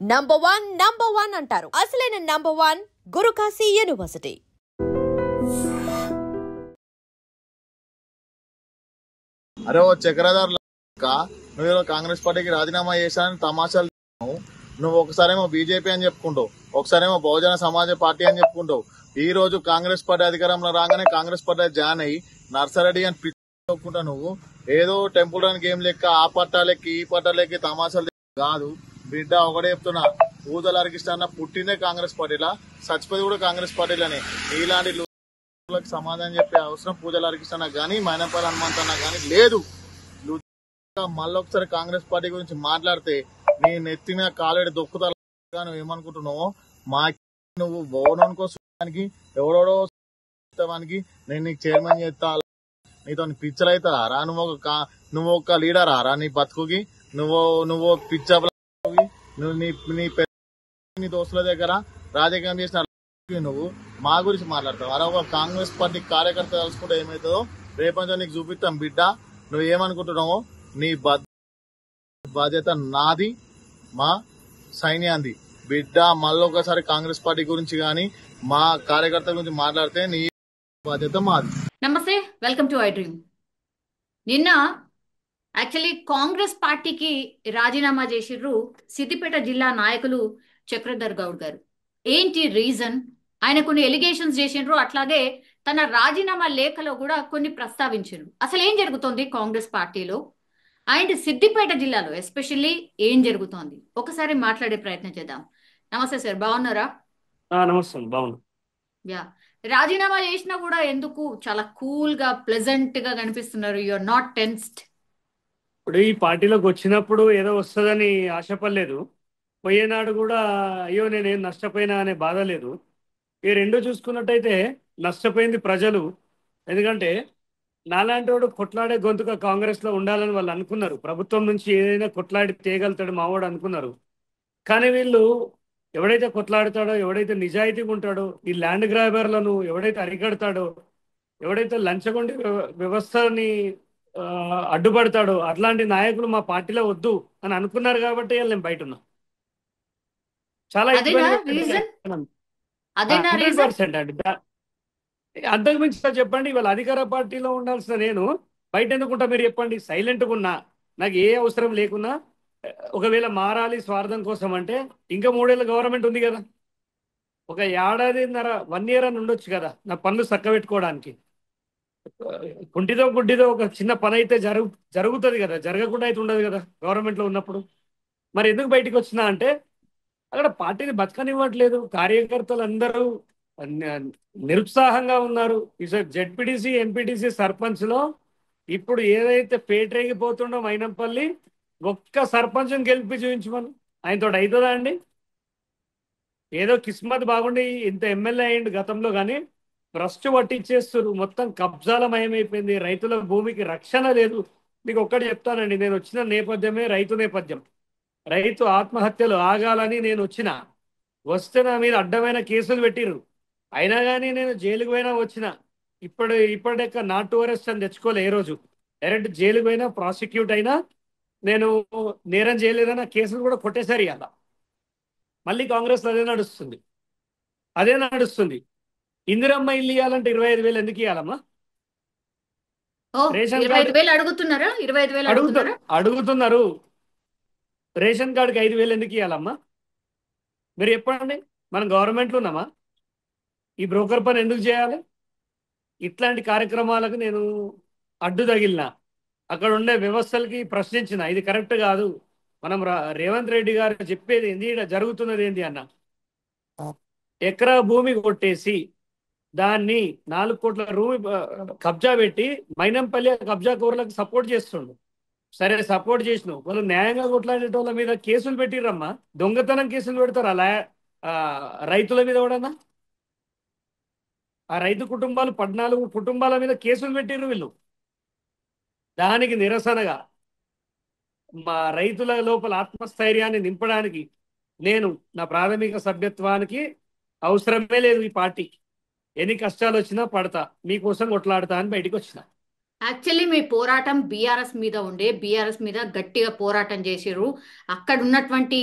Number one అంటారు. అసలైన number one Guru Kashi university. అరే ఓ చక్రధర్ నువ్వు కాంగ్రెస్ పార్టీకి రాజీనామా చేశానని తమాషాలు. నువ్వు ఒకసారేమో బీజేపీ అని చెప్పుకుంటావు, ఒకసారేమో బహుజన సమాజ పార్టీ అని చెప్పుకుంటావు. ఈ రోజు కాంగ్రెస్ పార్టీ అధికారంలో రాగానే కాంగ్రెస్ పార్టీ జాయిన్ అయ్యి నర్సరెడ్డి అని పిచ్చుకుంటా. నువ్వు ఏదో టెంపుల్ రన్ గేమ్ లెక్క ఆ పట్టాలెక్కి ఈ పట్టాలెక్కి తమాషాలు కాదు బిడ్డ. ఒకటే చెప్తున్నా, పూజల హరికృష్ణ పుట్టిందే కాంగ్రెస్ పార్టీలా, చచ్చిపోయి కూడా కాంగ్రెస్ పార్టీలని. ఇలాంటి సమాధానం చెప్పే అవసరం పూజల హరికృష్ణ గానీ మైనంపల్లి హనుమంత్ అన్న గానీ లేదు. మళ్ళొకసారి కాంగ్రెస్ పార్టీ గురించి మాట్లాడితే నీ నెత్తి మీద కాలేడు దొక్కుతా. నువ్వు ఏమనుకుంటున్నావు? మా నువ్వు ఓనోన్ కోసానికి ఎవడోడో నేను నీకు చైర్మన్ చేస్తా, నీతో పిచ్చర్ అవుతారా రా? నువ్వు ఒక లీడర్ రా నీ బతుకుకి? నువ్వు పిచ్చ నువ్వు నీ దోస్తుల దగ్గర రాజకీయం చేసిన నువ్వు మా గురించి మాట్లాడతావు. అలా ఒక కాంగ్రెస్ పార్టీ కార్యకర్త తెలుసుకుంటే ఏమవుతుందో రేపంచో నీకు చూపిస్తాం బిడ్డ. నువ్వు ఏమనుకుంటున్నావు? నీ బాధ్యత నాది, మా సైన్యాంది బిడ్డ. మళ్ళొకసారి కాంగ్రెస్ పార్టీ గురించి గాని మా కార్యకర్తల గురించి మాట్లాడితే నీ బాధ్యత మాది. నమస్తే, వెల్కమ్ టు ఐ డ్రీమ్. నిన్న యాక్చువల్లీ కాంగ్రెస్ పార్టీకి రాజీనామా చేసిర్రు సిద్దిపేట జిల్లా నాయకులు చక్రధర్ గౌడ్ గారు. ఏంటి రీజన్? ఆయన కొన్ని ఎలిగేషన్స్ చేసిండ్రు, అట్లాగే తన రాజీనామా లేఖలో కూడా కొన్ని ప్రస్తావించారు. అసలు ఏం జరుగుతోంది కాంగ్రెస్ పార్టీలో అండ్ సిద్దిపేట జిల్లాలో ఎస్పెషల్లీ ఏం జరుగుతోంది ఒకసారి మాట్లాడే ప్రయత్నం చేద్దాం. నమస్తే సార్, బాగున్నారా? నమస్తే, బాగున్నా. యా, రాజీనామా చేసినా కూడా ఎందుకు చాలా కూల్ గా ప్లెజెంట్ గా కనిపిస్తున్నారు? You are not tensed. ఇప్పుడు ఈ పార్టీలోకి వచ్చినప్పుడు ఏదో వస్తుందని ఆశపడలేదు, పోయేనాడు కూడా అయ్యో నేనేం నష్టపోయినా అనే బాధ లేదు. ఈ రెండు చూసుకున్నట్టయితే నష్టపోయింది ప్రజలు. ఎందుకంటే నాలాంటి వాడు కొట్లాడే గొంతుగా కాంగ్రెస్ లో ఉండాలని వాళ్ళు అనుకున్నారు. ప్రభుత్వం నుంచి ఏదైనా కొట్లాడి తేగలుగుతాడు మావాడు అనుకున్నారు. కానీ వీళ్ళు ఎవడైతే కొట్లాడతాడో, ఎవడైతే నిజాయితీగా ఉంటాడో, ఈ ల్యాండ్ గ్రాబర్లను ఎవడైతే అరికడతాడో, ఎవడైతే లంచగొండి వ్యవస్థని అడ్డుపడతాడో అట్లాంటి నాయకులు మా పార్టీలో వద్దు అని అనుకున్నారు. కాబట్టి నేను బయట ఉన్నా. చాలా అంతకు మించి చెప్పండి. ఇవాళ అధికార పార్టీలో ఉండాల్సిన నేను బయట ఎందుకుంటా మీరు చెప్పండి? సైలెంట్గా ఉన్నా, నాకు ఏ అవసరం లేకున్నా. ఒకవేళ మారాలి స్వార్థం కోసం అంటే ఇంకా 3 ఏళ్ళ గవర్నమెంట్ ఉంది కదా, ఒక ఏడాదిన్నర 1 year అని ఉండొచ్చు కదా నా పనులు చక్కబెట్టుకోవడానికి. కుంటిదో గుడ్డిదో ఒక చిన్న పని అయితే జరుగుతుంది కదా, జరగకుండా అయితే ఉండదు కదా గవర్నమెంట్లో ఉన్నప్పుడు. మరి ఎందుకు బయటికి వచ్చినా అంటే అక్కడ పార్టీని బతకనివ్వట్లేదు. కార్యకర్తలు అందరూ నిరుత్సాహంగా ఉన్నారు. జెడ్పీటీసీ, ఎంపీటీసీ, సర్పంచ్లో ఇప్పుడు ఏదైతే పేటరేగిపోతుండో మైనంపల్లి, ఒక్క సర్పంచ్ని గెలిపి చూపించమని ఆయనతో అవుతుందా అండి? ఏదో కిస్మత్ బాగుండి ఇంత ఎమ్మెల్యే అయ్యిండు గతంలో, కానీ భ్రష్టు పట్టించేస్తారు. మొత్తం కబ్జాల మయమైపోయింది. రైతుల భూమికి రక్షణ లేదు. మీకు ఒక్కటి చెప్తానండి, నేను వచ్చిన నేపథ్యమే రైతు నేపథ్యం. రైతు ఆత్మహత్యలు ఆగాలని నేను వస్తే నా మీద అడ్డమైన కేసులు పెట్టిర్రు. అయినా కానీ నేను జైలుకు పోయినా వచ్చిన. ఇప్పటిక నాట్ టు అరెస్ట్ అని తెచ్చుకోలే. ఏ రోజు డైరెక్ట్ జైలుకు పోయినా, ప్రాసిక్యూట్ అయినా, నేను నేరం చేయలేదన్న కేసులు కూడా కొట్టేశారు. ఇవాళ మళ్ళీ కాంగ్రెస్ అదే నడుస్తుంది. ఇందిరమ్మ ఇల్లు ఇవ్వాలంటే 25,000 ఎందుకు ఇవ్వాలమ్మా? రేషన్ కార్డు అడుగుతున్నారా? 25,000 అడుగుతున్నారు. రేషన్ కార్డుకి 5,000 ఎందుకు ఇవ్వాలమ్మా? మీరు చెప్పండి. మనం గవర్నమెంట్లో ఉన్నామా? ఈ బ్రోకర్ పని ఎందుకు చేయాలి? ఇట్లాంటి కార్యక్రమాలకు నేను అడ్డు తగిలిన, అక్కడ ఉండే వ్యవస్థలకి ప్రశ్నించిన. ఇది కరెక్ట్ కాదు. మనం రేవంత్ రెడ్డి గారు చెప్పేది ఏంది, ఇక్కడ జరుగుతున్నది ఏంది అన్న. ఎకరా భూమి కొట్టేసి దాన్ని 4 కోట్ల కబ్జా పెట్టి మైనంపల్లి కబ్జా కోర్లకు సపోర్ట్ చేస్తుండు. సరే, సపోర్ట్ చేసినావు, వాళ్ళు న్యాయంగా కొట్లాడేటోళ్ళ మీద కేసులు పెట్టిర్రమ్మా. దొంగతనం కేసులు పెడతారు అలా రైతుల మీద కూడా. ఆ రైతు కుటుంబాలు 14 కుటుంబాల మీద కేసులు పెట్టిర్రు వీళ్ళు. దానికి నిరసనగా మా రైతుల లోపల ఆత్మస్థైర్యాన్ని నింపడానికి నేను నా ప్రాథమిక సభ్యత్వానికి అవసరమే లేదు ఈ పార్టీ. ఎన్ని కష్టాలు వచ్చినా పడతా, మీకోసం కొట్లాడతా అని బయటికి వచ్చిన. యాక్చువల్లీ మీ పోరాటం బీఆర్ఎస్ మీద ఉండే, బీఆర్ఎస్ మీద గట్టిగా పోరాటం చేసిర్రు. అక్కడ ఉన్నటువంటి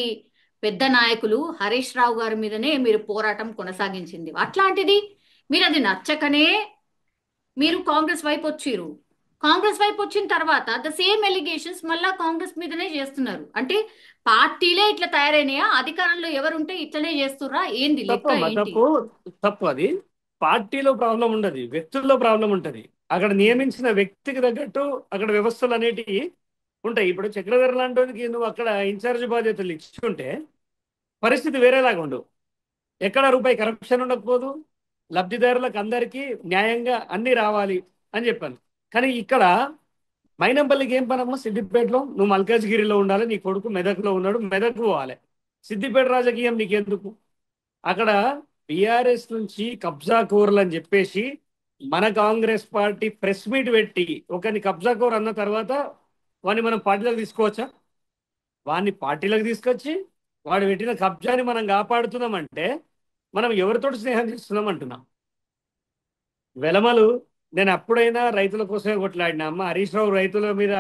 పెద్ద నాయకులు హరీష్ రావు గారి మీదనే మీరు పోరాటం కొనసాగించింది. అట్లాంటిది మీరు అది నచ్చకనే మీరు కాంగ్రెస్ వైపు వచ్చిర్రు. కాంగ్రెస్ వైపు వచ్చిన తర్వాత ద సేమ్ ఎలిగేషన్స్ మళ్ళా కాంగ్రెస్ మీదనే చేస్తున్నారు. అంటే పార్టీలే ఇట్లా తయారైనాయా? అధికారంలో ఎవరుంటే ఇట్లనే చేస్తుర్రా? ఏంది లెక్క తప్పమ్మా, ఏంటి? తప్పు అది. పార్టీలో ప్రాబ్లం ఉండదు, వ్యక్తుల్లో ప్రాబ్లం ఉంటది. అక్కడ నియమించిన వ్యక్తికి తగ్గట్టు అక్కడ వ్యవస్థలు అనేటివి ఉంటాయి. ఇప్పుడు చక్రధర్ లాంటి నువ్వు అక్కడ ఇన్ఛార్జ్ బాధ్యతలు ఇచ్చుంటే పరిస్థితి వేరేలాగా ఉండు. ఎక్కడ రూపాయి కరప్షన్ ఉండకపోదు, లబ్ధిదారులకు అందరికీ న్యాయంగా అన్ని రావాలి అని చెప్పాను. కానీ ఇక్కడ మైనంపల్లికి ఏం పనమ్మా? సిద్దిపేటలో నువ్వు మల్కాజ్గిరిలో ఉండాలి, నీ కొడుకు మెదక్లో ఉన్నాడు, మెదక్ పోవాలి. సిద్దిపేట రాజకీయం నీకెందుకు? అక్కడ బిఆర్ఎస్ నుంచి కబ్జా కోర్లు అని చెప్పేసి మన కాంగ్రెస్ పార్టీ ప్రెస్ మీట్ పెట్టి ఒకరిని కబ్జా కోర్ అన్న తర్వాత వాడిని మనం పార్టీలోకి తీసుకోవచ్చా? వాడిని పార్టీలోకి తీసుకొచ్చి వాడు పెట్టిన కబ్జాని మనం కాపాడుతున్నామంటే మనం ఎవరితో స్నేహం చేస్తున్నాం అంటున్నాం. వెలమలు నేను అప్పుడైనా రైతుల కోసమే కొట్లాడినా అమ్మ. హరీష్ రావు రైతుల మీద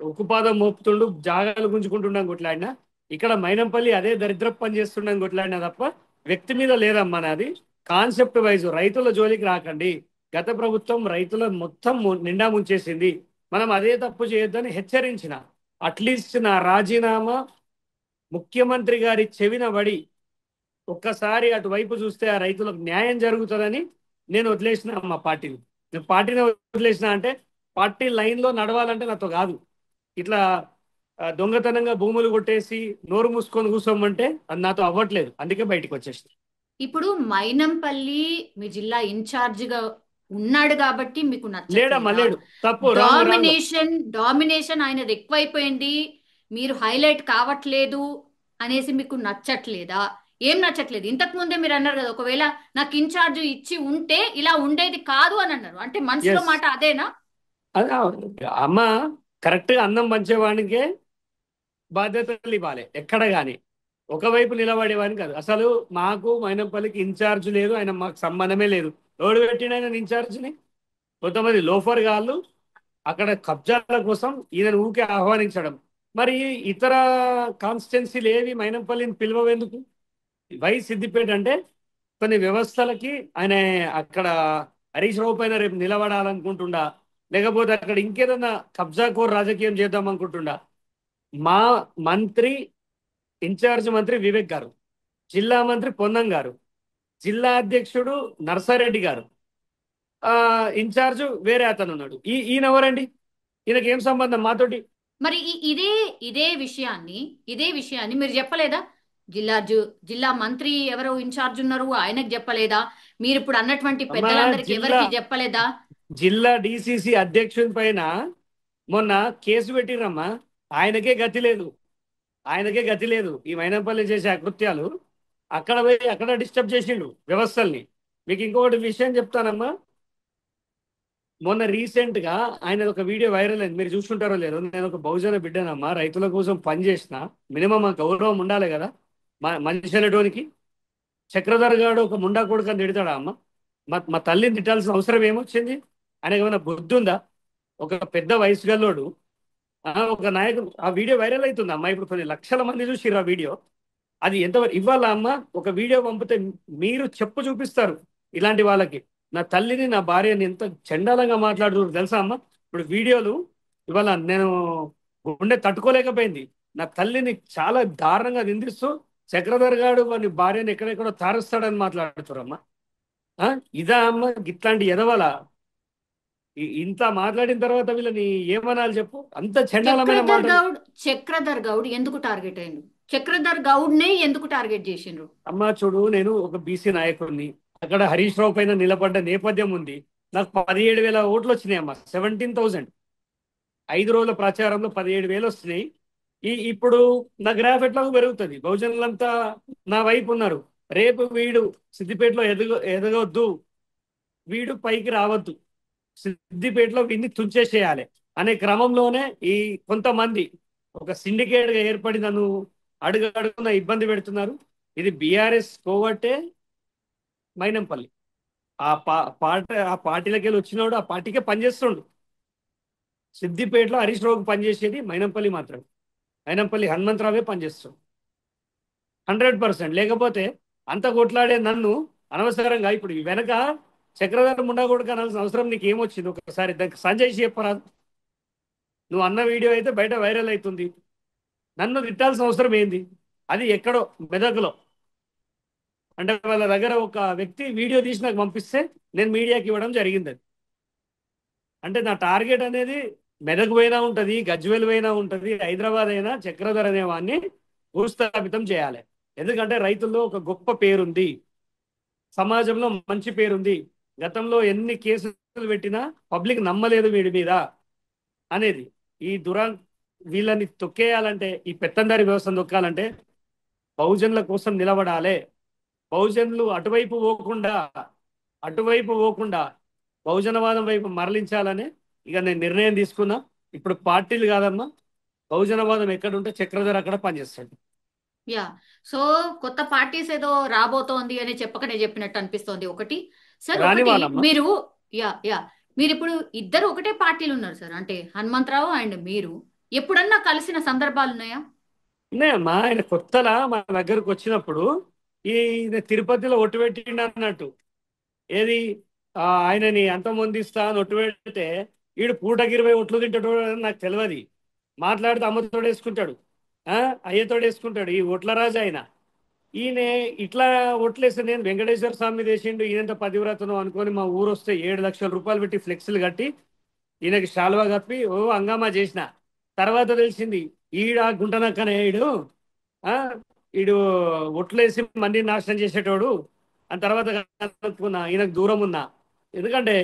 ఉక్కుపాదం మోపుతుండు, జాగాలు గుంజుకుంటున్నాం కొట్లాడినా. ఇక్కడ మైనంపల్లి అదే దరిద్ర పని చేస్తున్నాం కొట్లాడినా తప్ప వ్యక్తి మీద లేదమ్మా. నాది కాన్సెప్ట్ వైజ్ రైతుల జోలికి రాకండి. గత ప్రభుత్వం రైతుల మొత్తం నిండా ముంచేసింది, మనం అదే తప్పు చేయొద్దని హెచ్చరించిన. అట్లీస్ట్ నా రాజీనామా ముఖ్యమంత్రి గారి చెవిన పడి ఒక్కసారి అటువైపు చూస్తే ఆ రైతులకు న్యాయం జరుగుతుందని నేను వదిలేసిన మా పార్టీని. నేను పార్టీని వదిలేసిన అంటే పార్టీ లైన్లో నడవాలంటే నాతో కాదు. ఇట్లా దొంగతనంగా భూములు కొట్టేసి నోరు మూసుకొని కూర్చోమంటే అది నాతో అవ్వట్లేదు. అందుకే బయటకు వచ్చేసింది. ఇప్పుడు మైనంపల్లి మీ జిల్లా ఇన్ఛార్జ్ గా ఉన్నాడు కాబట్టి మీకు లేడమ్మా, నచ్చట్లేదా? లేడు. తప్పు, రాంగ్ రాంగ్. డామినేషన్ ఆయనది ఎక్కువైపోయింది, మీరు హైలైట్ కావట్లేదు అనేసి మీకు నచ్చట్లేదా? ఏం నచ్చట్లేదు? ఇంతకు ముందే మీరు అన్నారు కదా, ఒకవేళ నాకు ఇన్ఛార్జ్ ఇచ్చి ఉంటే ఇలా ఉండేది కాదు అని అన్నారు. అంటే మనసులో Yes. మాట అదేనా? అమ్మ, కరెక్ట్ గా అన్నం పంచేవాడికే బాధ్యతలు ఇవ్వాలి ఎక్కడ కానీ. ఒకవైపు నిలబడేవాడిని కాదు. అసలు మాకు మైనంపల్లికి ఇన్ఛార్జ్ లేదు, ఆయన మాకు సంబంధమే లేదు. ఎవడు పెట్టిన ఆయన ఇన్ఛార్జ్ని? కొంతమంది లోఫర్ గాళ్ళు అక్కడ కబ్జాల కోసం ఈయన ఊకే ఆహ్వానించడం. మరి ఇతర కాన్స్టిట్యున్సీలు ఏవి మైనంపల్లిని పిలవెందుకు? వై సిద్దిపేట అంటే కొన్ని వ్యవస్థలకి ఆయన అక్కడ హరీష్ రావు పైన రేపు నిలబడాలనుకుంటుండా, లేకపోతే అక్కడ ఇంకేదన్నా కబ్జా కోర్ రాజకీయం చేద్దాం అనుకుంటుండా. మా మంత్రి, ఇన్ఛార్జ్ మంత్రి వివేక్ గారు, జిల్లా మంత్రి పొన్నం గారు, జిల్లా అధ్యక్షుడు నర్సారెడ్డి గారు, ఇన్ఛార్జ్ వేరే అతను ఉన్నాడు. ఈయనెవరండి? ఈయనకి ఏం సంబంధం మాతోటి? మరి ఇదే విషయాన్ని మీరు చెప్పలేదా? జిల్లా మంత్రి ఎవరు ఇన్ఛార్జ్ ఉన్నారు ఆయనకు చెప్పలేదా? మీరు ఇప్పుడు అన్నటువంటి పెద్దలందరికి ఎవరికి చెప్పలేదా? జిల్లా డిసిసి అధ్యక్షుని పైన మొన్న కేసు పెట్టిరమ్మా. ఆయనకే గతి లేదు. ఈ మైనంపల్లి చేసే అకృత్యాలు అక్కడ పోయి అక్కడ డిస్టర్బ్ చేసిండు వ్యవస్థల్ని. మీకు ఇంకొకటి విషయం చెప్తానమ్మా. మొన్న రీసెంట్ గా ఆయన ఒక వీడియో వైరల్ అయింది, మీరు చూసుకుంటారో లేదో. నేను ఒక బహుజన బిడ్డనమ్మా, రైతుల కోసం పనిచేసిన, మినిమం ఆ గౌరవం ఉండాలి కదా మనిషి అనేటోనికి. చక్రధర్ గారు ఒక ముండా కొడుకు అని తిడతాడా అమ్మ? మా తల్లిని తిట్టాల్సిన అవసరం ఏమొచ్చింది? ఆయనకి ఏమైనా బుద్ధి ఉందా? ఒక పెద్ద వయసు గల్లోడు ఒక నాయకుడు. ఆ వీడియో వైరల్ అవుతుంది అమ్మ, ఇప్పుడు కొన్ని లక్షల మంది చూసిర్రు ఆ వీడియో. అది ఎంతవరకు ఇవ్వాల అమ్మ? ఒక వీడియో పంపితే మీరు చెప్పు చూపిస్తారు ఇలాంటి వాళ్ళకి. నా తల్లిని, నా భార్యని ఎంత చండాలంగా మాట్లాడుతున్నారు తెలుసా అమ్మ? ఇప్పుడు వీడియోలు ఇవాళ నేను గుండె తట్టుకోలేకపోయింది. నా తల్లిని చాలా దారుణంగా నిందిస్తూ చక్రధర్ గారు వాని భార్యని ఎక్కడెక్కడో తారుస్తాడని మాట్లాడుతారమ్మా. ఇదా అమ్మ ఇట్లాంటి ఎదవల? ఇంత మాట్లాడిన తర్వాత వీళ్ళని ఏమనాలి చెప్పు? అంత చండాలమైన మాట. చక్రధర్ గౌడ్ ఎందుకు టార్గెట్ అయ్యిండు? చక్రధర్ గౌడ్నే ఎందుకు టార్గెట్ చేసిండ్రు? అమ్మా చూడు, నేను ఒక బీసీ నాయకుడిని, అక్కడ హరీష్ రావు పైన నిలబడ్డ నేపథ్యం ఉంది. నాకు 17,000 ఓట్లు వచ్చినాయి అమ్మా. 17,000 5 రోజుల ప్రచారంలో 17,000 వస్తున్నాయి. ఇప్పుడు నా గ్రాఫ్ ఎట్లాగో పెరుగుతుంది. బహుజనులంతా నా వైపు ఉన్నారు. రేపు వీడు సిద్దిపేటలో ఎదగొద్దు, వీడు పైకి రావద్దు, సిద్దిపేటలో వీడిని తుంచేసేయాలి అనే క్రమంలోనే ఈ కొంతమంది ఒక సిండికేట్ గా ఏర్పడి నన్ను అడుగున ఇబ్బంది పెడుతున్నారు. ఇది బీఆర్ఎస్ కోవట్టే మైనంపల్లి. ఆ పార్టీలకి వెళ్ళి వచ్చినోడు ఆ పార్టీకే పనిచేస్తుండు. సిద్దిపేటలో హరీష్ రావుకి పనిచేసేది మైనంపల్లి మాత్రమే. మైనంపల్లి హనుమంతరావే పనిచేస్తాడు. 100%. లేకపోతే అంత కొట్లాడే నన్ను అనవసరంగా ఇప్పుడు ఈ వెనక చక్రధర ముండా కొడుకు అనాల్సిన అవసరం నీకు ఏమొచ్చింది? ఒకసారి దానికి సంజయ్ చెప్పరాదు. నువ్వు అన్న వీడియో అయితే బయట వైరల్ అవుతుంది, నన్ను తిట్టాల్సిన అవసరం ఏంది? అది ఎక్కడో మెదకులో, అంటే వాళ్ళ దగ్గర ఒక వ్యక్తి వీడియో తీసి నాకు పంపిస్తే నేను మీడియాకి ఇవ్వడం జరిగింది. అది అంటే నా టార్గెట్ అనేది మెదక్ పోయినా ఉంటుంది, గజ్వేల్ పోయినా ఉంటుంది, హైదరాబాద్ అయినా చక్రధర్ అనే వాడిని భూస్థాపితం చేయాలి. ఎందుకంటే రైతుల్లో ఒక గొప్ప పేరుంది, సమాజంలో మంచి పేరుంది. గతంలో ఎన్ని కేసులు పెట్టినా పబ్లిక్ నమ్మలేదు వీడి మీద అనేది. ఈ వీళ్ళని తొక్కేయాలంటే, ఈ పెత్తందారి వ్యవస్థను తొక్కాలంటే బహుజనుల కోసం నిలబడాలి. బహుజనులు అటువైపు పోకుండా బహుజనవాదం వైపు మరలించాలని ఇక నేను నిర్ణయం తీసుకున్నా. ఇప్పుడు పార్టీలు కాదమ్మా, బహుజనవాదం ఎక్కడుంటే చక్రధర్ అక్కడ పనిచేస్తాడు. యా, సో కొత్త పార్టీస్ ఏదో రాబోతోంది అని చెప్పకనే చెప్పినట్టు అనిపిస్తోంది. ఒకటి సార్, రాని ఒకటి వాళ్ళమ్మా. మీరు మీరు ఇప్పుడు ఇద్దరు ఒకటే పార్టీలు ఉన్నారు సార్, అంటే హనుమంతరావు అండ్ మీరు ఎప్పుడన్నా కలిసిన సందర్భాలు ఉన్నాయా? ఉన్నాయమ్మా. ఆయన కొత్తలా మా దగ్గరకు వచ్చినప్పుడు ఈ తిరుపతిలో ఒట్టు పెట్టిండు అన్నట్టు. ఏది ఆయనని అంతమొందిస్తా అని ఒట్టు పెడితే ఈడు పూటకి 20 ఒట్లు తింటాడు అని నాకు తెలియదు. మాట్లాడితే అమ్మతోడు వేసుకుంటాడు, అయ్యతోడు వేసుకుంటాడు. ఈ ఒట్ల రాజు ఆయన. ఈయన ఇట్లా ఒట్లేస్తే నేను వెంకటేశ్వర స్వామి చేసిండు, ఈయనంత పతివ్రతను అనుకొని మా ఊరు వస్తే 7 లక్షల రూపాయలు పెట్టి ఫ్లెక్స్లు కట్టి ఈయనకి శాలువా కప్పి హంగామా చేసిన. తర్వాత తెలిసింది ఈడ గుంటనక్కనే ఆ ఈడు ఒట్లేసి మంది నాశనం చేసేటోడు అని. తర్వాత కనుక్కున్నా ఈయనకు దూరం ఉన్నా. ఎందుకంటే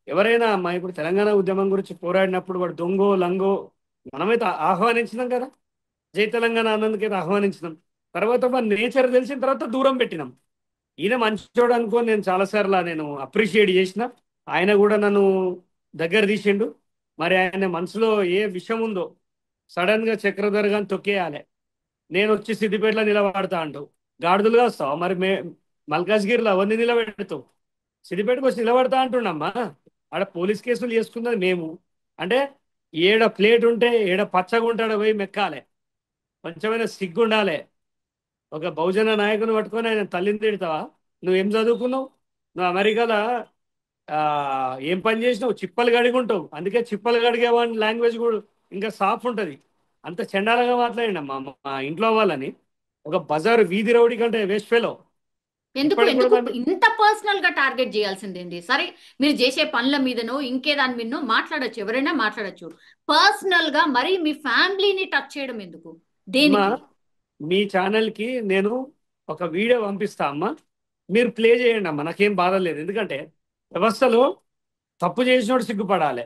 ఎవరైనా మా ఇప్పుడు తెలంగాణ ఉద్యమం గురించి పోరాడినప్పుడు వాడు దొంగో లంగో మనమైతే ఆహ్వానించినాం కదా, జై తెలంగాణ అన్నందుకైతే ఆహ్వానించినాం. తర్వాత మన నేచర్ తెలిసిన తర్వాత దూరం పెట్టినాం. ఈయన మంచోడు అనుకో నేను చాలాసార్లు నేను అప్రిషియేట్ చేసిన. ఆయన కూడా నన్ను దగ్గర తీసిండు. మరి ఆయన మనసులో ఏ విషయం ఉందో సడన్ గా చక్రధర్ గాని తొక్కేయాలి, నేను వచ్చి సిద్దిపేటలో నిలబడతా అంటావు. గాడిదలుగా వస్తావు మరి మల్కాజ్గిరిలో అవన్నీ నిలబెడతావు. సిద్దిపేటకు వచ్చి నిలబడతా అంటున్నామ్మా. ఆడ పోలీస్ కేసులు చేసుకున్నది మేము. అంటే ఏడ ప్లేట్ ఉంటే ఏడ పచ్చగా ఉంటాడో పోయి మెక్కాలి, కొంచెమైనా సిగ్గుండాలి. ఒక బహుజన నాయకుని పట్టుకొని ఆయన తల్లిని తిడతావా? నువ్వేం చదువుకున్నావు? నువ్వు అమెరికాలో ఏం పని చేసినావు? చిప్పలు కడిగుంటావు. అందుకే చిప్పలు కడిగేవాడి లాంగ్వేజ్ కూడా ఇంకా సాఫ్ ఉంటుంది. అంత చండాలంగా మాట్లాడినమ్మా మా ఇంట్లో వాళ్ళని. ఒక బజారు వీధి రౌడీ కంటే వేస్ట్ ఫెలో. ఎందుకు ఇంత పర్సనల్ గా టార్గెట్ చేయాల్సిందేంటి? సరే, మీరు చేసే పనుల మీదనో ఇంకే దాని మీదనో మాట్లాడచ్చు, ఎవరైనా మాట్లాడచ్చు. పర్సనల్ గా మరి మీ ఫ్యామిలీని టచ్ చేయడం ఎందుకు? దేనికి? మీ ఛానల్ కి నేను ఒక వీడియో పంపిస్తా అమ్మా, మీరు ప్లే చేయండి అమ్మా, నాకేం బాధ లేదు. ఎందుకంటే వ్యవస్థలో తప్పు చేసినోడు సిగ్గుపడాలి,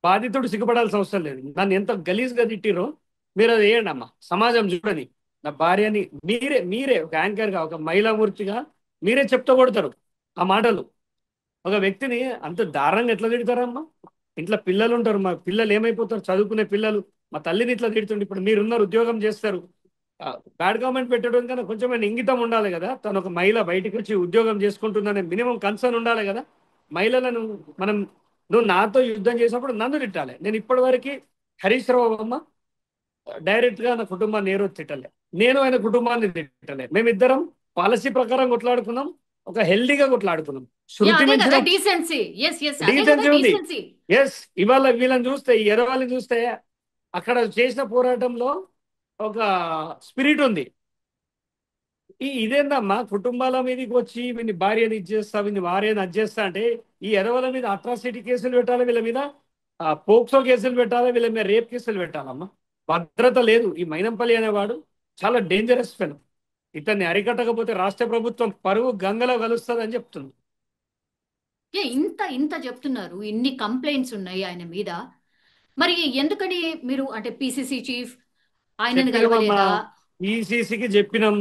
బాధితుడు సిగ్గుపడాల్సిన అవసరం లేదు. నన్ను ఎంత గలీజ్గా తిట్టిరో మీరు అది వేయండి అమ్మా, సమాజం చూడని. నా భార్యని మీరే ఒక యాంకర్గా, ఒక మహిళామూర్తిగా మీరే చెప్తూ కొడతారు ఆ మాటలు. ఒక వ్యక్తిని అంత దారుణంగా ఎట్లా తిడతారమ్మా? ఇంట్లో పిల్లలు ఉంటారు, మా పిల్లలు ఏమైపోతారు? చదువుకునే పిల్లలు. మా తల్లిని ఇట్లా తిడుతుండే. ఇప్పుడు మీరున్నారు, ఉద్యోగం చేస్తారు. బ్యాడ్ కామెంట్ పెట్టడం కన్నా కొంచెమైనా ఇంగితం ఉండాలి కదా. తను ఒక మహిళ బయటకు వచ్చి ఉద్యోగం చేసుకుంటుందనే మినిమం కన్సర్న్ ఉండాలి కదా. మహిళలను నువ్వు నాతో యుద్ధం చేసినప్పుడు నన్ను తిట్టాలి. నేను ఇప్పటివరకు హరీష్ రావు అమ్మ డైరెక్ట్ గా నా కుటుంబాన్ని ఏ రోజు తిట్టలే, నేను ఆయన కుటుంబాన్ని తిట్టలే. మేమిద్దరం పాలసీ ప్రకారం కొట్లాడుకున్నాం, ఒక హెల్దీగా కొట్లాడుకున్నాం. ఎస్, ఇవాళ వీళ్ళని చూస్తే, ఈ ఎర్రవాళ్ళని చూస్తే అక్కడ చేసిన పోరాటంలో ఒక స్పిరిట్ ఉంది. ఇదేందమ్మా, కుటుంబాల మీదకి వచ్చి వీని భార్యని ఇచ్చేస్తా, వీని భార్యని అజ్జేస్తా అంటే ఈ ఎదవల మీద అట్రాసిటీ కేసులు పెట్టాలి, వీళ్ళ మీద పోక్సో కేసులు పెట్టాలి, వీళ్ళ మీద రేప్ కేసులు పెట్టాలమ్మా. భద్రత లేదు. ఈ మైనంపల్లి అనేవాడు చాలా డేంజరస్ ఫెలో. ఇతన్ని అరికట్టకపోతే రాష్ట్ర ప్రభుత్వం పరువు గంగలో కలుస్తుంది అని చెప్తుంది. ఇంత ఇంత చెప్తున్నారు, ఇన్ని కంప్లైంట్స్ ఉన్నాయి ఆయన మీద. మరి ఎందుకని మీరు అంటే పిసిసి చీఫ్ ఆయన పిసిసికి చెప్పినాం,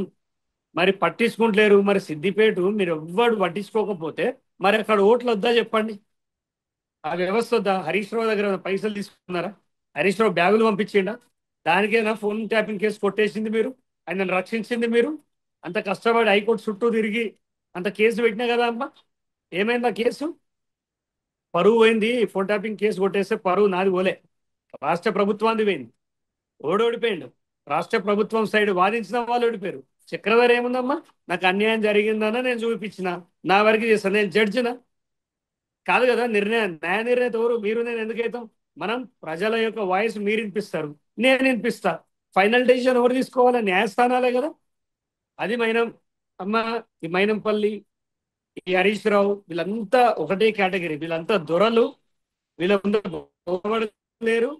మరి పట్టించుకుంటలేరు. మరి సిద్దిపేట మీరు ఎవ్వడు పట్టించుకోకపోతే మరి అక్కడ ఓట్లు వద్దా చెప్పండి? ఆ వ్యవస్థ వద్దా? హరీష్ రావు దగ్గర పైసలు తీసుకున్నారా? హరీష్ రావు బ్యాగులు పంపించిండా? దానికైనా ఫోన్ ట్యాపింగ్ కేసు కొట్టేసింది మీరు, ఆయనను రక్షించింది మీరు. అంత కష్టపడి హైకోర్టు చుట్టూ తిరిగి అంత కేసు పెట్టినా కదా అమ్మా. ఏమైంది ఆ కేసు? పరువు పోయింది. ఫోన్ ట్యాపింగ్ కేసు కొట్టేస్తే పరువు నాది పోలే, రాష్ట్ర ప్రభుత్వానికి పోయింది. ఓడిపోయిండు. రాష్ట్ర ప్రభుత్వం సైడ్ వాదించిన వాళ్ళు ఓడిపోయారు. చక్రధర్ ఏముందమ్మా, నాకు అన్యాయం జరిగిందన్న నేను చూపించిన, నా వరకు చేస్తాను, నేను జడ్జినా కాదు కదా. న్యాయ నిర్ణేత ఎవరు? మీరు నేను ఎందుకైతాం? మనం ప్రజల యొక్క వాయిస్ మీరు వినిపిస్తారు, నేను వినిపిస్తా. ఫైనల్ డెసిషన్ ఎవరు తీసుకోవాలి? న్యాయస్థానాలే కదా. అది మైనం అమ్మ, ఈ మైనంపల్లి, ఈ హరీష్ రావు, వీళ్ళంతా ఒకటే కేటగిరీ. వీళ్ళంతా దొరలు, వీళ్ళ ముందు లేరు.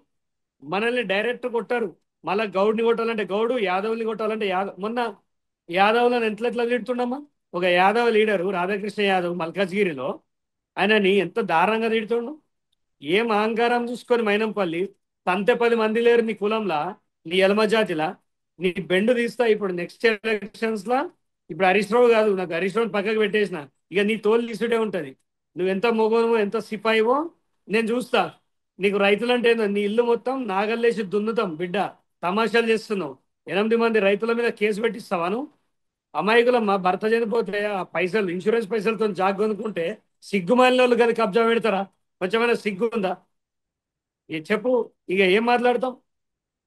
మనల్ని డైరెక్ట్ కొట్టారు. మళ్ళా గౌడ్ని కొట్టాలంటే గౌడు, యాదవ్ని కొట్టాలంటే యాదవ్. మొన్న యాదవ్లను ఎట్లా తిడుతుండమ్మా. ఒక యాదవ్ లీడరు రాధాకృష్ణ యాదవ్ మల్కాజ్గిరిలో ఆయనని ఎంత దారుణంగా తిడుతుండు. ఏం అహంకారం చూసుకొని మైనంపల్లి, తంతే 10 మంది లేరు నీ కులంలా, నీ ఎలమ జాతిలా, నీ బెండు తీస్తా ఇప్పుడు నెక్స్ట్ ఎలక్షన్స్ లా. ఇప్పుడు హరీష్ రావు కాదు, నాకు హరీష్ రావు పక్కకు పెట్టేసిన, ఇక నీ తోలు తీసుడే ఉంటది. నువ్వు ఎంత మొగోనో ఎంత సిపాయివో నేను చూస్తా. నీకు రైతులంటే ఏందో, నీ ఇల్లు మొత్తం నాగల్లేసి దున్నుతాం బిడ్డ, తమాషాలు చేస్తున్నావు. 8 మంది రైతుల మీద కేసు పెట్టిస్తావా నువ్వు? అమాయకులమ్మ, భర్త చనిపోతే ఆ పైసలు, ఇన్సూరెన్స్ పైసలతో జాగ్ కొనుక్కుంటే సిగ్గుమాలిన వాళ్ళు కదా కబ్జా పెడతారా? కొంచెమైనా సిగ్గు ఉందా? చెప్పు, ఇక ఏం మాట్లాడతాం?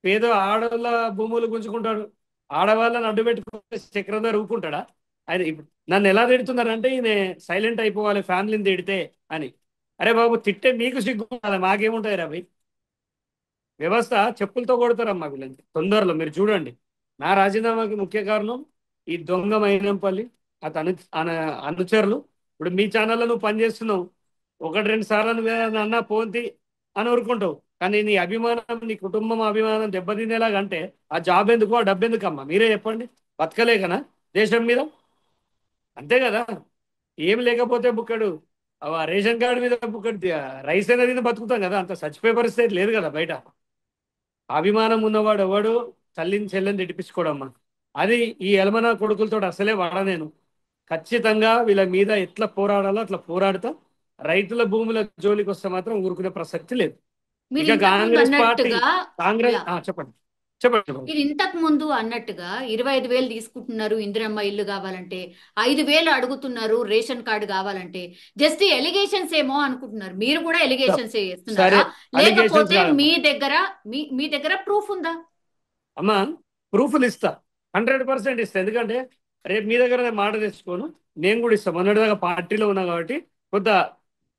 పేద ఆడవాళ్ళ భూములు గుంజుకుంటాడు, ఆడవాళ్ళని అడ్డు పెట్టుకుంటే చక్రధర్ ఊరుకుంటాడా? ఆయన ఇప్పుడు నన్ను ఎలా తిడుతున్నారంటే, ఈయన సైలెంట్ అయిపోవాలి ఫ్యామిలీని తిడితే అని. అరే బాబు, తిట్టే మీకు సిగ్గు కాదా? మాకేముంటుంది రా భయ్? వ్యవస్థ చెప్పులతో కొడతారమ్మా వీళ్ళని తొందరలో. మీరు చూడండి, నా రాజీనామాకి ముఖ్య కారణం ఈ దొంగ మైనంపల్లి అతను అనుచరులు. ఇప్పుడు మీ ఛానల్లో నువ్వు పనిచేస్తున్నావు, 1-2 సార్లు నువ్వు అన్నా పోంతి అని ఊరుకుంటావు, కానీ నీ అభిమానం, నీ కుటుంబం అభిమానం దెబ్బతినేలాగంటే ఆ జాబ్ ఎందుకు, ఆ డబ్బు ఎందుకమ్మా? మీరే చెప్పండి. బతకలేకనా దేశం మీద? అంతే కదా. ఏం లేకపోతే బుక్కడు రేషన్ కార్డు మీద బుక్కడు రైస్ అనేది బతుకుతాం కదా. అంత చచ్చిపోయే పరిస్థితి లేదు కదా బయట. అభిమానం ఉన్నవాడు ఎవడు తల్లిని చెల్లెని తిడిపించుకోడమ్మా. అది ఈ ఎలమన కొడుకులతో అసలే వాడ. నేను ఖచ్చితంగా వీళ్ళ మీద ఎట్లా పోరాడాలో అట్లా పోరాడతా. రైతుల భూముల జోలికి వస్తే మాత్రం ఊరుకునే ప్రసక్తి లేదు. మీరు ఇక ఇంతకు ముందు కాంగ్రెస్ పార్టీ, అన్నట్టుగా కాంగ్రెస్ యా, చెప్పండి చెప్పండి. మీరు ఇంతకు ముందు అన్నట్టుగా 25,000 తీసుకుంటున్నారు ఇందిరమ్మ ఇల్లు కావాలంటే, 5,000 అడుగుతున్నారు రేషన్ కార్డు కావాలంటే. జస్ట్ ఎలిగేషన్స్ ఏమో అనుకుంటున్నారు, మీరు కూడా ఎలిగేషన్స్ సరే, చేస్తున్నారా? అలిగేషన్స్ లేకపోతే కాదమ్మా. మీ దగ్గర ప్రూఫ్ ఉందా? అమ్మా, ప్రూఫ్లు ఇస్తా, 100% ఇస్తా. ఎందుకంటే రేపు మీ దగ్గర నేను మాట తెచ్చుకోను, నేను కూడా ఇస్తాను. మొన్నటిదాకా పార్టీలో ఉన్నా కాబట్టి కొంత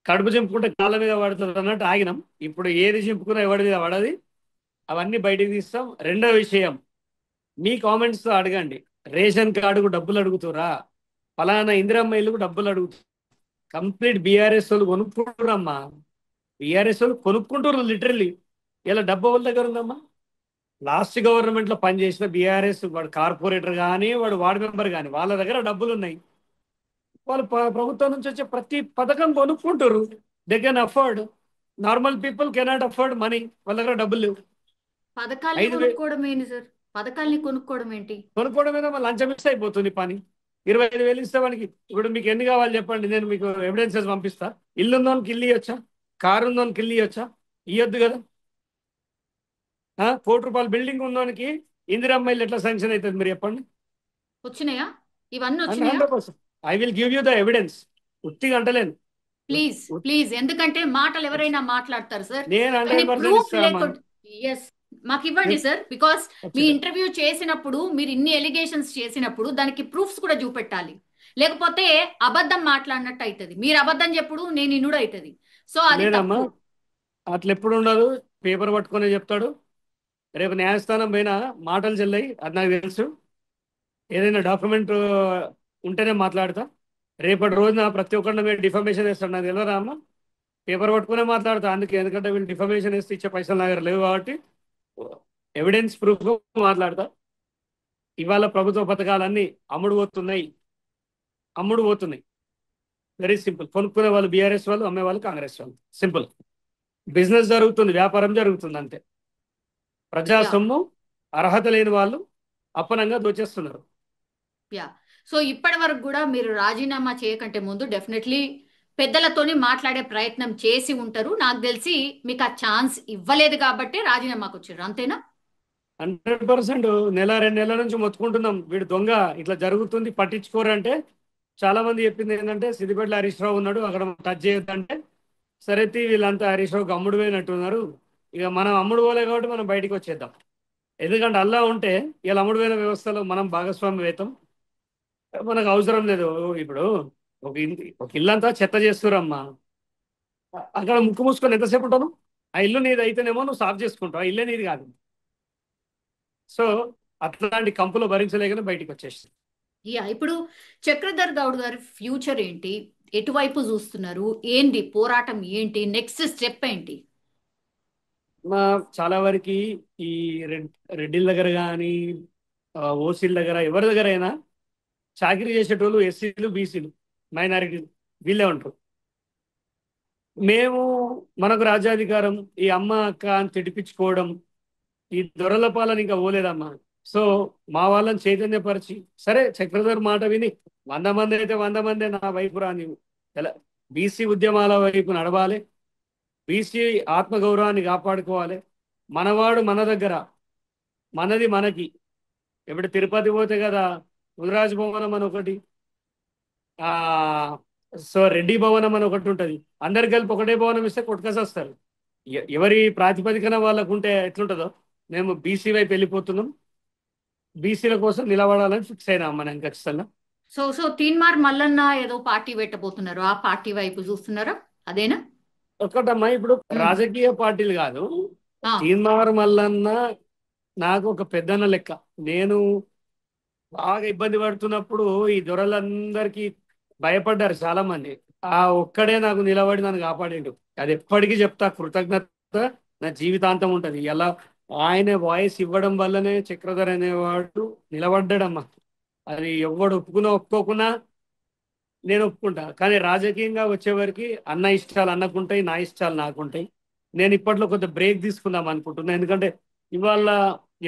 కడుపు చింపుకుంటే కాళ్ళ మీద పడుతుంది అన్నట్టు ఆగినాం. ఇప్పుడు ఏది చింపుకున్నా ఎవరి మీద పడది, అవన్నీ బయటికి తీస్తాం. రెండో విషయం, మీ కామెంట్స్తో అడగండి, రేషన్ కార్డుకు డబ్బులు అడుగుతురా, ఫలానా ఇందిరమ్మ ఇల్లుకు డబ్బులు అడుగుతారు. కంప్లీట్ బీఆర్ఎస్ వాళ్ళు కొనుక్కుంటారమ్మా. బీఆర్ఎస్ వాళ్ళు కొనుక్కుంటారు లిటరల్లీ. ఇలా డబ్బు వాళ్ళ దగ్గర ఉందమ్మా. లాస్ట్ గవర్నమెంట్లో పనిచేసిన బీఆర్ఎస్ వాడు కార్పొరేటర్ కానీ వాడు వార్డు మెంబర్ కానీ వాళ్ళ దగ్గర డబ్బులు ఉన్నాయి. వాళ్ళు ప్రభుత్వం నుంచి వచ్చే ప్రతి పథకం కొనుక్కుంటారు. They can afford. Normal people cannot afford money, వాళ్ళ దగ్గర డబ్బులు లేవు. పథకాల్ని 5,000 కొనుక్కోవడం ఏంటి సార్? పథకాల్ని కొనుక్కోవడం ఏంటి? కొనుక్కోవడం మీద మళ్ళీ లంచం మిస్ అయిపోతుంది పని. 25,000 ఇస్తే వానికి. ఇప్పుడు మీకు ఎన్ని కావాలి చెప్పండి, నేను మీకు ఎవిడెన్సెస్ పంపిస్తా. ఇల్లు ఉన్నోనికి ఇల్లు ఇవ్వచ్చా? కారు ఉన్నోనికి ఇల్లు ఇవ్వచ్చా? ఇవ్వద్దు కదా. ₹1,00,00,000 బిల్డింగ్ ఉన్నోనికి ఇందిరమ్మ ఇల్లు ఎట్లా శాంక్షన్ అవుతుంది మీరు చెప్పండి? వచ్చినాయా? ఇవన్నీ వచ్చినాయా? 100%. I will give you the evidence. ఉట్టిగా అంటలేను. ప్లీజ్ ప్లీజ్, ఎందుకంటే మాటలు ఎవరైనా మాట్లాడతారు సార్, నేను కానీ 100% ప్రూఫ్ ఇస్తానమ్మా. లేకుండా. ఎస్, మాకు ఇవ్వండి సార్. బికాస్ మీ ఇంటర్వ్యూ చేసినప్పుడు మీరు ఇన్ని ఎలిగేషన్స్ చేసినప్పుడు దానికి ప్రూఫ్స్ కూడా చూపెట్టాలి. లేకపోతే అబద్ధం మాట్లాడినట్టు అవుతుంది. మీరు అబద్ధం చెప్పుడు, నేను ఇన్నుడు అవుతుంది. సో అది లేదమ్మా, తప్పు. అట్లా ఎప్పుడు ఉండదు. పేపర్ పట్టుకొని చెప్తాడు. రేపు న్యాయస్థానం పైన మాటలు చెల్లాయి, అది నాకు తెలుసు. ఏదైనా డాక్యుమెంట్ ఉంటేనే మాట్లాడతా. రేపటి రోజున ప్రతి ఒక్కరిని మీరు డిఫర్మేషన్ వేస్తాడు, నాకు తెలియదా అమ్మ? పేపర్ పట్టుకునే మాట్లాడతా. అందుకే, ఎందుకంటే వీళ్ళు డిఫర్మేషన్ వేస్తే ఇచ్చే పైసలు నా దగ్గర లేవు కాబట్టి ఎవిడెన్స్ ప్రూఫ్ మాట్లాడతా. ఇవాళ ప్రభుత్వ పథకాలన్నీ అమ్ముడు పోతున్నాయి. Very simple. కొనుక్కునే వాళ్ళు బీఆర్ఎస్ వాళ్ళు, అమ్మే వాళ్ళు కాంగ్రెస్ వాళ్ళు. సింపుల్. బిజినెస్ జరుగుతుంది, వ్యాపారం జరుగుతుంది, అంతే. ప్రజా యా సొమ్ము అర్హత లేని వాళ్ళు అప్పనంగా దోచేస్తున్నారు. యా సో ఇప్పటి వరకు కూడా మీరు రాజీనామా చేయకంటే ముందు డెఫినెట్లీ పెద్దలతోని మాట్లాడే ప్రయత్నం చేసి ఉంటారు. నాకు తెలిసి మీకు ఆ ఛాన్స్ ఇవ్వలేదు కాబట్టి రాజీనామాకు వచ్చారు, అంతేనా? 100%. నెల 2 నెలల నుంచి మొత్తుకుంటున్నాం, వీడు దొంగ, ఇట్లా జరుగుతుంది పట్టించుకోరంటే. చాలా మంది చెప్పింది ఏంటంటే, సిద్దిపేటలో హరీష్ రావు ఉన్నాడు, అక్కడ టచ్ చేయొద్దంటే, సరే వీళ్ళంతా హరీష్ రావుకి అమ్ముడు పోయినట్టున్నారు, ఇక మనం అమ్ముడు పోలే కాబట్టి మనం బయటికి వచ్చేద్దాం. ఎందుకంటే అల్లా ఉంటే ఇలా అమ్ముడు పోయిన వ్యవస్థలో మనం భాగస్వామ్యం అవుతాం. మనకు అవసరం లేదు. ఇప్పుడు ఒక ఇల్లంతా చెత్త చేస్తురమ్మా, అక్కడ ముక్కు మూసుకొని ఎంతసేపు ఉంటాను? ఆ ఇల్లు నీది అయితేనేమో నువ్వు సాఫ్ చేసుకుంటావు, ఆ ఇల్లే నీది కాదు. సో అట్లాంటి కంపులు భరించలేకనే బయటికి వచ్చేసి. ఇప్పుడు చక్రధర్ గౌడ్ గారి ఫ్యూచర్ ఏంటి? ఎటువైపు చూస్తున్నారు? ఏంటి పోరాటం? ఏంటి నెక్స్ట్ స్టెప్ ఏంటి? మా చాలా వరకు ఈ రెడ్డిల దగ్గర కానీ ఓసీల దగ్గర ఎవరి దగ్గర అయినా చాకరీ చేసేటోళ్ళు ఎస్సీలు, బీసీలు, మైనారిటీలు వీళ్ళే ఉంటారు. మేము మనకు రాజ్యాధికారం, ఈ అమ్మ అక్క అని తిడిపించుకోవడం, ఈ దొరల పాలన ఇంకా పోలేదమ్మా. సో మా వాళ్ళని చైతన్యపరిచి, సరే చక్రధర్ మాట విని 100 మంది అయితే 100 మంది నా వైపు రాని బీసీ ఉద్యమాల వైపు నడవాలి, బీసీ ఆత్మగౌరవాన్ని కాపాడుకోవాలి. మనవాడు మన దగ్గర, మనది మనకి. ఇప్పుడు తిరుపతి పోతే కదా ముదిరాజు భవనం అని ఒకటి, ఆ సో రెడ్డి భవనం అని ఒకటి ఉంటుంది. అందరు కలిపి ఒకటే భవనం ఇస్తే కొట్టుకసేస్తారు. ఎవరి ప్రాతిపదికన వాళ్ళకు ఉంటే ఎట్లుంటుందో, మేము బీసీ వైపు వెళ్ళిపోతున్నాం, బీసీల కోసం నిలబడాలని ఫిక్స్ అయినా మనం ఖచ్చితంగా. సో తీన్మార్ మల్లన్న ఏదో పార్టీ పెట్టబోతున్నారు, ఆ పార్టీ వైపు చూస్తున్నారా? అదేనా? ఒకటమ్మా, ఇప్పుడు రాజకీయ పార్టీలు కాదు, ఆ, తీన్మార్ మల్లన్న నాకు ఒక పెద్దన్న లెక్క. నేను బాగా ఇబ్బంది పడుతున్నప్పుడు ఈ దొరలందరికీ భయపడ్డారు చాలా మంది. ఆ ఒక్కడే నాకు నిలబడి నన్ను కాపాడిండు. అది ఎప్పటికీ చెప్తా, కృతజ్ఞత నా జీవితాంతం ఉంటది. ఎలా ఆయన వాయిస్ ఇవ్వడం వల్లనే చక్రధర్ అనేవాడు నిలబడ్డాడమ్మా. అది ఎవడు ఒప్పుకోకున్నా నేను ఒప్పుకుంటా. కానీ రాజకీయంగా వచ్చేవరకు అన్న ఇష్టాలు అన్నకుంటాయి, నా ఇష్టాలు నాకుంటాయి. నేను ఇప్పట్లో కొంత బ్రేక్ తీసుకుందాం అనుకుంటున్నా. ఎందుకంటే ఇవాళ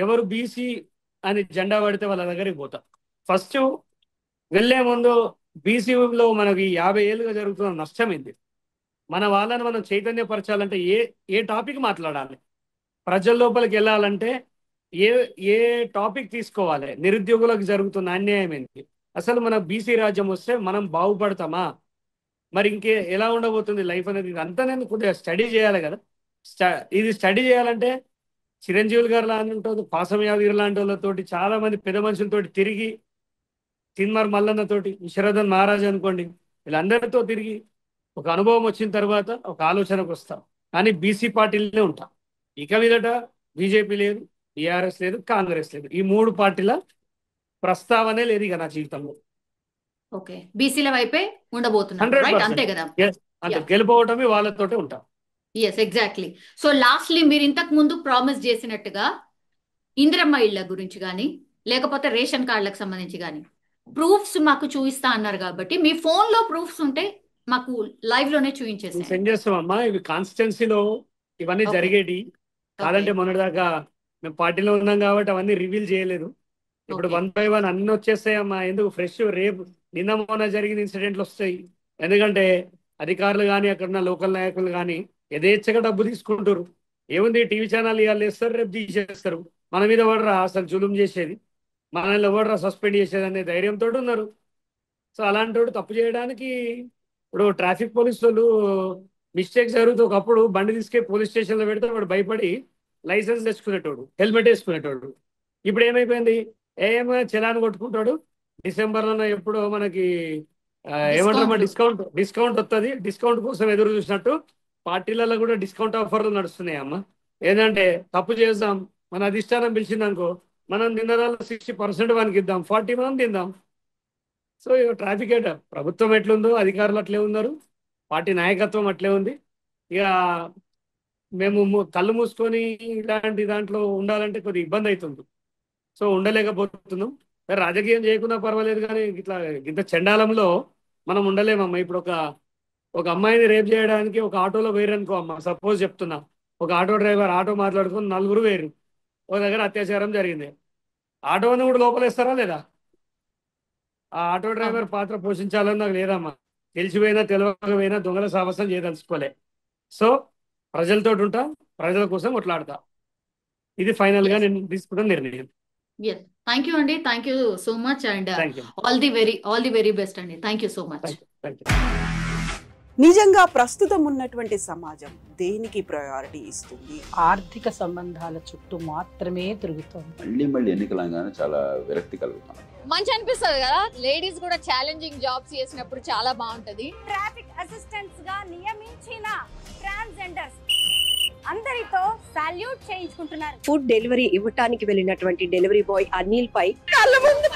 ఎవరు బీసీ అని జెండా పడితే వాళ్ళ దగ్గరికి పోతా. ఫస్ట్ వెళ్లే ముందు బీసీలో మనకి 50 ఏళ్ళుగా జరుగుతున్న నష్టం ఏంది, మన వాళ్ళని మనం చైతన్యపరచాలంటే ఏ ఏ టాపిక్ మాట్లాడాలి, ప్రజల లోపలికి వెళ్ళాలంటే ఏ ఏ టాపిక్ తీసుకోవాలి, నిరుద్యోగులకు జరుగుతున్న అన్యాయం ఏంటి, అసలు మన బీసీ రాజ్యం వస్తే మనం బాగుపడతామా, మరి ఇంకే ఎలా ఉండబోతుంది లైఫ్ అనేది, ఇదంతా నేను కొద్దిగా స్టడీ చేయాలి కదా. ఇది స్టడీ చేయాలంటే చిరంజీవులు గారు లాంటి ఉంటుంది, పాసం యాదగిరి లాంటి వాళ్ళతోటి, చాలా మంది పెద్ద మనుషులతోటి తిరిగి, తిన్మార్ మల్లన్నతోటి, విశ్వరథన్ మహారాజ్ అనుకోండి, వీళ్ళందరితో తిరిగి ఒక అనుభవం వచ్చిన తర్వాత ఒక ఆలోచనకు వస్తాం. కానీ బీసీ పార్టీలనే ఉంటాం. ఇక మీదట బీజేపీ లేదు, టీఆర్ఎస్ లేదు, కాంగ్రెస్ లేదు. ఈ 3 పార్టీల ప్రస్తావనే లేదు ఇక నా జీవితంలో. ఓకే, బీసీల వైపే ఉండబోతున్నారు, రైట్? అంతే కదా? 100% అంత గెలుపోవటమే వాళ్ళతోటే ఉంటాం. Yes, exactly. సో లాస్ట్లీ మీరు ఇంతకు ముందు ప్రామిస్ చేసినట్టుగా ఇందిరమ్మ ఇళ్ల గురించి కానీ, లేకపోతే రేషన్ కార్డులకు సంబంధించి కానీ ప్రూఫ్స్ మాకు చూపిస్తా అన్నారు కాబట్టి, మీ ఫోన్ లో ప్రూఫ్స్ ఉంటే మాకు లైవ్ లోనే చూపించేసి సెండ్ చేస్తామమ్మా. ఇవి కాన్స్టిట్యున్సీలో ఇవన్నీ Okay. జరిగేటి కాదంటే, మొన్నటిదాకా మేము పార్టీలో ఉన్నాం కాబట్టి అవన్నీ రివీల్ చేయలేదు. ఇప్పుడు Okay. 1 by 1 అన్ని వచ్చేస్తాయమ్మా. ఎందుకు ఫ్రెష్ రేపు నిన్న మొన్న జరిగిన ఇన్సిడెంట్లు వస్తాయి. ఎందుకంటే అధికారులు కానీ అక్కడున్న లోకల్ నాయకులు కానీ యథేచ్ఛగా డబ్బు తీసుకుంటారు. ఏముంది, టీవీ ఛానల్ ఇవాళ వేస్తారు, రేపు తీసేస్తారు. మన మీద ఎవడరా అసలు జులుం చేసేది, మనల్ని ఎవడరా సస్పెండ్ చేసేది అనే ధైర్యంతో ఉన్నారు. సో అలాంటి వాడు తప్పు చేయడానికి, ఇప్పుడు ట్రాఫిక్ పోలీసు వాళ్ళు మిస్టేక్ జరుగుతూ ఒకప్పుడు బండి తీసుకెళ్ళి పోలీస్ స్టేషన్లో పెడితే వాడు భయపడి లైసెన్స్ తెచ్చుకునేటోడు, హెల్మెట్ వేసుకునేటోడు. ఇప్పుడు ఏమైపోయింది, ఏమో చలాన్ కొట్టుకుంటాడు. డిసెంబర్లో ఎప్పుడో మనకి ఏమంటారమ్మా, డిస్కౌంట్ వస్తుంది. డిస్కౌంట్ కోసం ఎదురు చూసినట్టు పార్టీలలో కూడా డిస్కౌంట్ ఆఫర్లు నడుస్తున్నాయి అమ్మ. ఏంటంటే తప్పు చేద్దాం, మన అధిష్టానం పిలిచిందనుకో, మనం తిన్నదాల్లో 60% వానికి ఇద్దాం, 40 మనం తిందాం. సో ట్రాఫిక్ ఏట ప్రభుత్వం ఎట్లుందో అధికారులు అట్లే ఉన్నారు, పార్టీ నాయకత్వం అట్లే ఉంది. ఇక మేము కళ్ళు మూసుకొని ఇలాంటి దాంట్లో ఉండాలంటే కొద్దిగా ఇబ్బంది అవుతుంది. సో ఉండలేకపోతున్నాం. రాజకీయం చేయకుండా పర్వాలేదు, కానీ ఇట్లా ఇంత చండాలంలో మనం ఉండలేమమ్మా. ఇప్పుడు ఒక అమ్మాయిని రేప్ చేయడానికి ఒక ఆటోలో వేయరనుకో అమ్మ, సపోజ్ చెప్తున్నా, ఒక ఆటో డ్రైవర్ ఆటో మాట్లాడుకుని 4 వేరు, ఒక దగ్గర అత్యాచారం జరిగింది, ఆటోని కూడా లోపలేస్తారా లేదా? ఆ ఆటో డ్రైవర్ పాత్ర పోషించాలని నాకు లేదమ్మా. తెలిసిపోయినా తెలియకపోయినా దొంగల సాహసం చేయదలుచుకోలే. సో ప్రజలతో ఉంటా, ప్రజల కోసం కొట్లాడతా. ఇది ఫైనల్ గా నేను తీసుకున్న నిర్ణయం. ఎస్, థ్యాంక్ యూ అండి, thank you so much, and thank you. All the very best అండి. Thank you so much. Thank you. నిజంగా ప్రస్తుతం ఉన్నటువంటి సమాజం దేనికి ప్రయారిటీ ఇస్తుంది? ఆర్థిక సంబంధాల చుట్టూ మాత్రమే తిరుగుతోంది. మళ్ళీ ఎన్నికలంగానే చాలా విరక్తి కలుగుతాను. మంచి అనిపిస్తుంది కదా, లేడీస్ కూడా ఛాలెంజింగ్ జాబ్స్ చేసినప్పుడు చాలా బాగుంటది. ట్రాఫిక్ అసిస్టెంట్స్ గా నియమించిన ట్రాన్స్జెండర్స్ అందరితో సాల్యూట్ చేయించుకుంటున్నారు. ఫుడ్ డెలివరీ ఇవ్వటానికి వెళ్ళినటువంటి డెలివరీ బాయ్ అనిల్ పై కళ్ళ ముందు